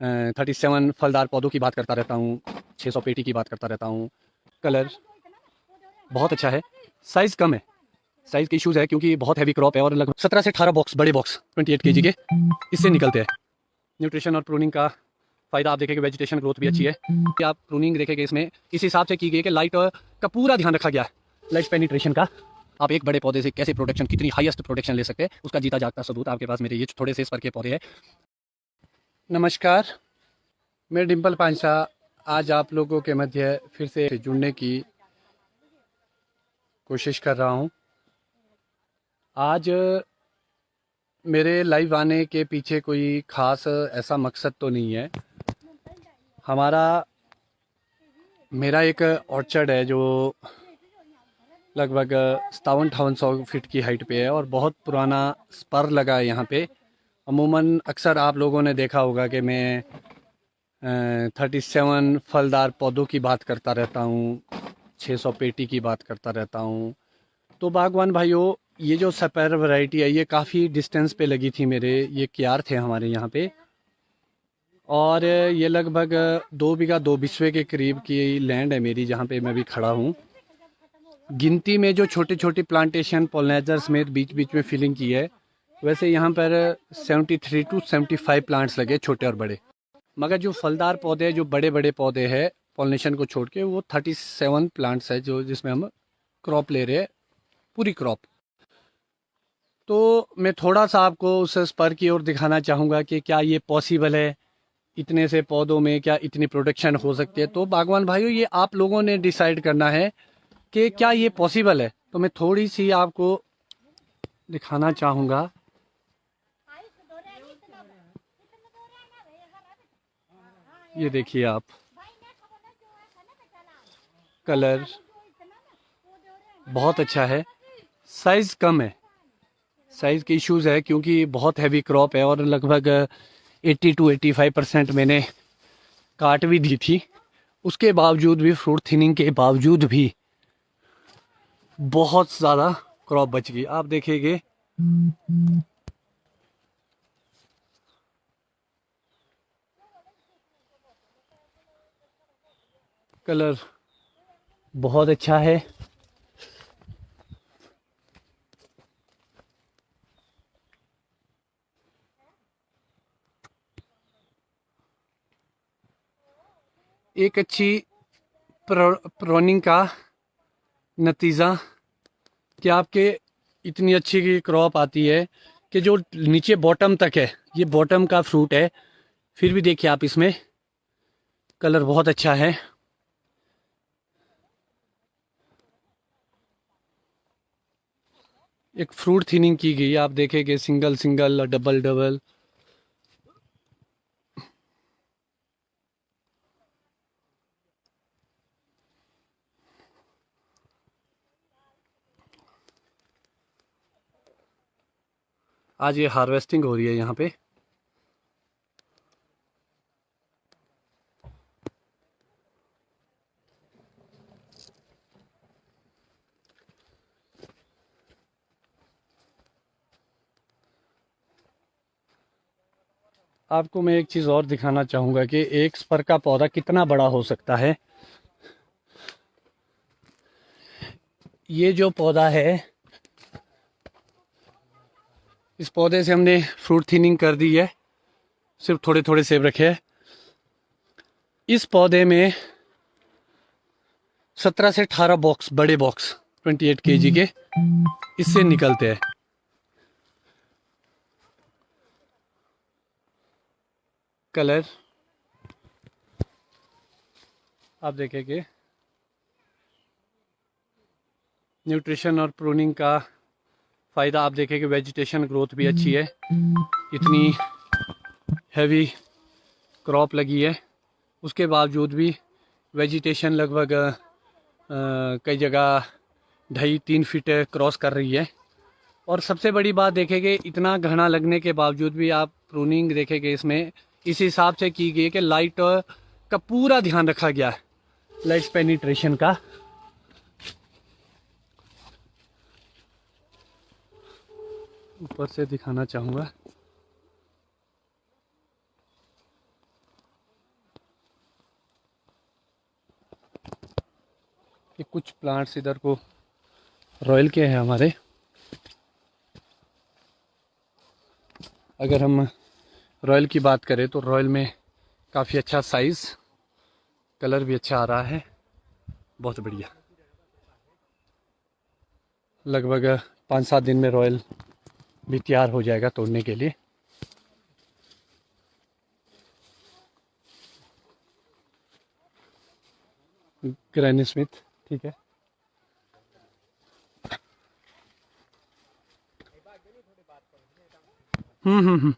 37 फलदार पौधों की बात करता रहता हूँ, 600 पेटी की बात करता रहता हूँ। कलर बहुत अच्छा है, साइज़ कम है, साइज़ के इशूज़ है क्योंकि बहुत हैवी क्रॉप है और लगभग 17 से 18 बॉक्स, बड़े बॉक्स 28 केजी के इससे निकलते हैं। न्यूट्रिशन और प्रूनिंग का फ़ायदा आप देखेंगे, वेजिटेशन ग्रोथ भी अच्छी है। कि आप प्रूनिंग देखेंगे इसमें इस हिसाब से की गई है कि लाइट का पूरा ध्यान रखा गया है, लाइट पेनिट्रेशन का। आप एक बड़े पौधे से कैसे प्रोटेक्शन, कितनी हाईएस्ट प्रोटेक्शन ले सकते हैं, उसका जीता जागता सबूत आपके पास मेरे ये थोड़े से स्पर के पौधे हैं। नमस्कार, मैं डिम्पल पांचा आज आप लोगों के मध्य फिर से जुड़ने की कोशिश कर रहा हूँ। आज मेरे लाइव आने के पीछे कोई ख़ास ऐसा मकसद तो नहीं है। मेरा एक ऑर्चर्ड है जो लगभग 57-58 फीट की हाइट पे है और बहुत पुराना स्पर लगा है यहाँ पे। अमूमन अक्सर आप लोगों ने देखा होगा कि मैं 37 फलदार पौधों की बात करता रहता हूँ, 600 पेटी की बात करता रहता हूँ। तो बागवान भाइयों, ये जो सपेर वैरायटी है ये काफ़ी डिस्टेंस पे लगी थी मेरे, ये क्यार थे हमारे यहाँ पे, और ये लगभग 2 बीघा 2 बिस्वे के करीब की लैंड है मेरी जहाँ पे मैं भी खड़ा हूँ। गिनती में जो छोटे छोटे प्लांटेशन पॉलिनेजर समेत बीच बीच में फिलिंग की है, वैसे यहाँ पर 73 to 75 प्लांट्स लगे, छोटे और बड़े। मगर जो फलदार पौधे, जो बड़े बड़े पौधे हैं पॉलिनेशन को छोड़ के, वो 37 प्लांट्स है जो जिसमें हम क्रॉप ले रहे हैं, पूरी क्रॉप। तो मैं थोड़ा सा आपको उस स्पर की ओर दिखाना चाहूँगा कि क्या ये पॉसिबल है, इतने से पौधों में क्या इतनी प्रोडक्शन हो सकती है। तो बागवान भाइयों, ये आप लोगों ने डिसाइड करना है कि क्या ये पॉसिबल है। तो मैं थोड़ी सी आपको दिखाना चाहूँगा। ये देखिए आप, कलर बहुत अच्छा है, साइज़ कम है, साइज़ के इश्यूज़ है क्योंकि बहुत हैवी क्रॉप है और लगभग 80 to 85% मैंने काट भी दी थी। उसके बावजूद भी, फ्रूट थिनिंग के बावजूद भी बहुत ज़्यादा क्रॉप बच गई। आप देखेंगे कलर बहुत अच्छा है, एक अच्छी प्रोनिंग का नतीजा कि आपके इतनी अच्छी क्रॉप आती है कि जो नीचे बॉटम तक है, ये बॉटम का फ्रूट है, फिर भी देखिए आप, इसमें कलर बहुत अच्छा है। एक फ्रूट थिनिंग की गई, आप देखेंगे सिंगल सिंगल, डबल डबल। आज ये हार्वेस्टिंग हो रही है यहाँ पे। आपको मैं एक चीज़ और दिखाना चाहूँगा कि एक स्पर का पौधा कितना बड़ा हो सकता है। ये जो पौधा है, इस पौधे से हमने फ्रूट थिनिंग कर दी है, सिर्फ थोड़े थोड़े सेब रखे हैं। इस पौधे में 17 से 18 बॉक्स, बड़े बॉक्स 28 केजी के इससे निकलते हैं। कलर आप देखेंगे, न्यूट्रिशन और प्रूनिंग का फ़ायदा आप देखेंगे, वेजिटेशन ग्रोथ भी अच्छी है। इतनी हैवी क्रॉप लगी है, उसके बावजूद भी वेजिटेशन लगभग कई जगह 2.5-3 फीट क्रॉस कर रही है। और सबसे बड़ी बात देखेंगे, इतना घना लगने के बावजूद भी आप प्रूनिंग देखेंगे इसमें इस हिसाब से की गई है कि लाइट का पूरा ध्यान रखा गया है, लाइट पेनिट्रेशन का। ऊपर से दिखाना चाहूँगा, कि कुछ प्लांट्स इधर को रॉयल के हैं हमारे। अगर हम रॉयल की बात करें तो रॉयल में काफ़ी अच्छा साइज़, कलर भी अच्छा आ रहा है, बहुत बढ़िया। लगभग 5-7 दिन में रॉयल भी तैयार हो जाएगा तोड़ने के लिए। ग्रैनी स्मिथ, ठीक है। हम्म।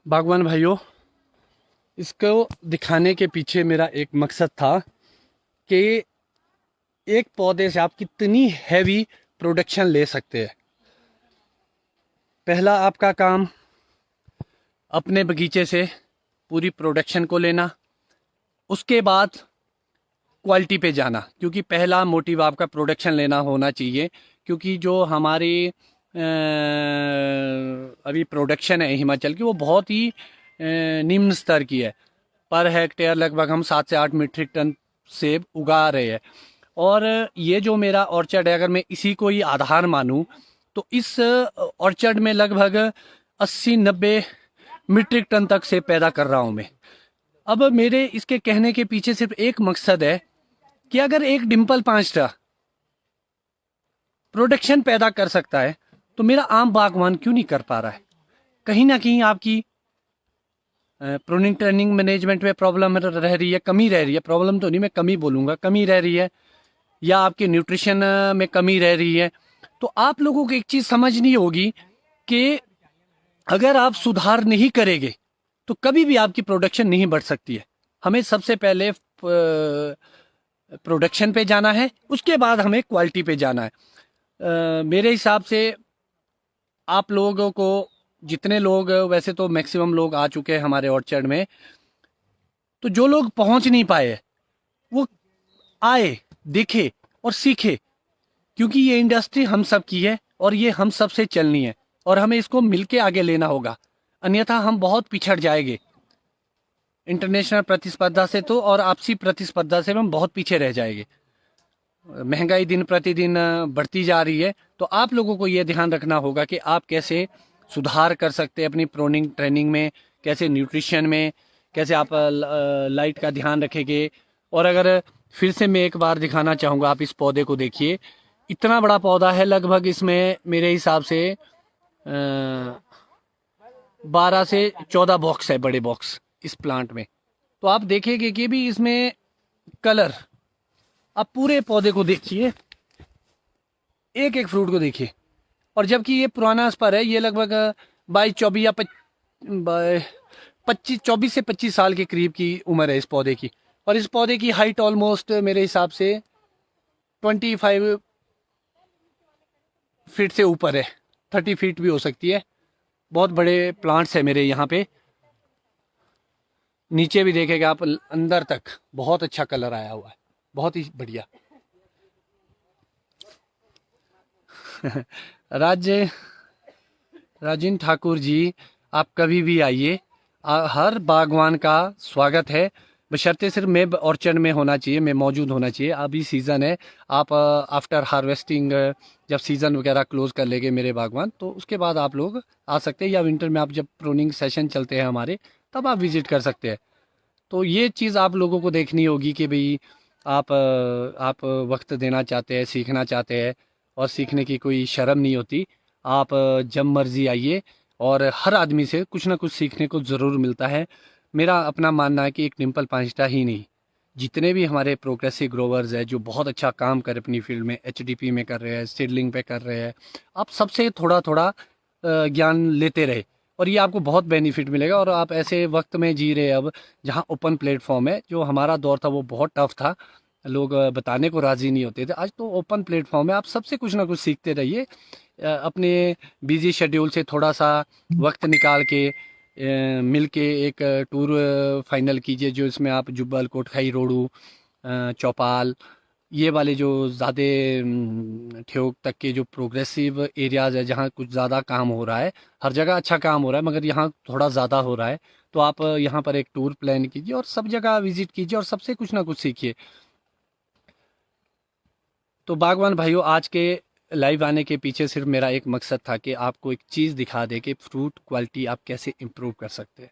बागवान भाइयों, इसको दिखाने के पीछे मेरा एक मकसद था कि एक पौधे से आप कितनी हैवी प्रोडक्शन ले सकते हैं। पहला आपका काम अपने बगीचे से पूरी प्रोडक्शन को लेना, उसके बाद क्वालिटी पे जाना, क्योंकि पहला मोटिव आपका प्रोडक्शन लेना होना चाहिए। क्योंकि जो हमारी अभी प्रोडक्शन है हिमाचल की, वो बहुत ही निम्न स्तर की है। पर हेक्टेयर लगभग हम 7 से 8 मीट्रिक टन सेब उगा रहे हैं। और ये जो मेरा ऑर्चर्ड है, अगर मैं इसी को ही आधार मानूं, तो इस ऑर्चर्ड में लगभग 80-90 मीट्रिक टन तक सेब पैदा कर रहा हूं मैं। अब मेरे इसके कहने के पीछे सिर्फ एक मकसद है कि अगर एक डिम्पल 5टा प्रोडक्शन पैदा कर सकता है, तो मेरा आम बागवान क्यों नहीं कर पा रहा है? कहीं ना कहीं आपकी प्रूनिंग ट्रेनिंग मैनेजमेंट में प्रॉब्लम रह रही है, कमी रह रही है। प्रॉब्लम तो नहीं, मैं कमी बोलूँगा, कमी रह रही है, या आपके न्यूट्रिशन में कमी रह रही है। तो आप लोगों को एक चीज़ समझनी होगी कि अगर आप सुधार नहीं करेंगे तो कभी भी आपकी प्रोडक्शन नहीं बढ़ सकती है। हमें सबसे पहले प्रोडक्शन पे जाना है, उसके बाद हमें क्वालिटी पे जाना है। मेरे हिसाब से आप लोगों को, जितने लोग, वैसे तो मैक्सिमम लोग आ चुके हैं हमारे ऑर्चर्ड में, तो जो लोग पहुंच नहीं पाए वो आए, देखे और सीखे। क्योंकि ये इंडस्ट्री हम सब की है और ये हम सब से चलनी है, और हमें इसको मिलके आगे लेना होगा, अन्यथा हम बहुत पिछड़ जाएंगे। इंटरनेशनल प्रतिस्पर्धा से तो और आपसी प्रतिस्पर्धा से हम बहुत पीछे रह जाएंगे। महंगाई दिन प्रतिदिन बढ़ती जा रही है, तो आप लोगों को ये ध्यान रखना होगा कि आप कैसे सुधार कर सकते हैं अपनी प्रोनिंग ट्रेनिंग में, कैसे न्यूट्रिशन में, कैसे आप लाइट का ध्यान रखेंगे। और अगर फिर से मैं एक बार दिखाना चाहूँगा, आप इस पौधे को देखिए, इतना बड़ा पौधा है, लगभग इसमें मेरे हिसाब से 12 से 14 बॉक्स है, बड़े बॉक्स इस प्लांट में। तो आप देखेंगे कि भी इसमें कलर, आप पूरे पौधे को देखिए, एक एक फ्रूट को देखिए। और जबकि ये पुराना स्पर है, ये लगभग 22-24 या 24 से 25 साल के करीब की उम्र है इस पौधे की। और इस पौधे की हाइट ऑलमोस्ट मेरे हिसाब से 25 फीट से ऊपर है, 30 फीट भी हो सकती है। बहुत बड़े प्लांट्स है मेरे यहाँ पे। नीचे भी देखेगा आप, अंदर तक बहुत अच्छा कलर आया हुआ है, बहुत ही बढ़िया। राजिन ठाकुर जी, आप कभी भी आइए, हर बागवान का स्वागत है, बशर्ते सिर्फ मैं ऑर्चर्ड में होना चाहिए, मैं मौजूद होना चाहिए। अभी सीज़न है, आप आफ्टर हार्वेस्टिंग, जब सीज़न वगैरह क्लोज कर लेंगे मेरे बागवान, तो उसके बाद आप लोग आ सकते हैं, या विंटर में आप जब प्रूनिंग सेशन चलते हैं हमारे, तब आप विजिट कर सकते हैं। तो ये चीज़ आप लोगों को देखनी होगी कि भाई आप वक्त देना चाहते हैं, सीखना चाहते हैं, और सीखने की कोई शर्म नहीं होती। आप जब मर्जी आइए, और हर आदमी से कुछ ना कुछ सीखने को ज़रूर मिलता है। मेरा अपना मानना है कि एक डिम्पल पांचटा ही नहीं, जितने भी हमारे प्रोग्रेसिव ग्रोवर्स हैं जो बहुत अच्छा काम कर अपनी फील्ड में, एचडीपी में कर रहे हैं, सीडलिंग पे कर रहे हैं, आप सबसे थोड़ा थोड़ा ज्ञान लेते रहे, और ये आपको बहुत बेनिफिट मिलेगा। और आप ऐसे वक्त में जी रहे हैं अब, जहाँ ओपन प्लेटफॉर्म है। जो हमारा दौर था वो बहुत टफ था, लोग बताने को राज़ी नहीं होते थे। आज तो ओपन प्लेटफॉर्म है, आप सबसे कुछ ना कुछ सीखते रहिए। अपने बिजी शेड्यूल से थोड़ा सा वक्त निकाल के मिल के एक टूर फाइनल कीजिए, जो इसमें आप जुब्बल, कोटखाई, रोडू, चौपाल, ये वाले जो ज़्यादा ठेयोग तक के जो प्रोग्रेसिव एरियाज़ है जहाँ कुछ ज़्यादा काम हो रहा है, हर जगह अच्छा काम हो रहा है मगर यहाँ थोड़ा ज़्यादा हो रहा है, तो आप यहाँ पर एक टूर प्लान कीजिए और सब जगह विजिट कीजिए और सबसे कुछ ना कुछ सीखिए। तो बागवान भाइयों, आज के लाइव आने के पीछे सिर्फ मेरा एक मकसद था कि आपको एक चीज़ दिखा दे कि फ्रूट क्वालिटी आप कैसे इम्प्रूव कर सकते हैं।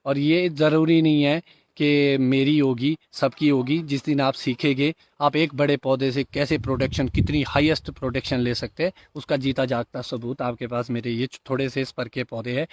और ये ज़रूरी नहीं है कि मेरी होगी, सबकी होगी। जिस दिन आप सीखेंगे आप एक बड़े पौधे से कैसे प्रोडक्शन, कितनी हाईएस्ट प्रोडक्शन ले सकते हैं, उसका जीता जागता सबूत आपके पास मेरे ये थोड़े से स्पर के पौधे हैं।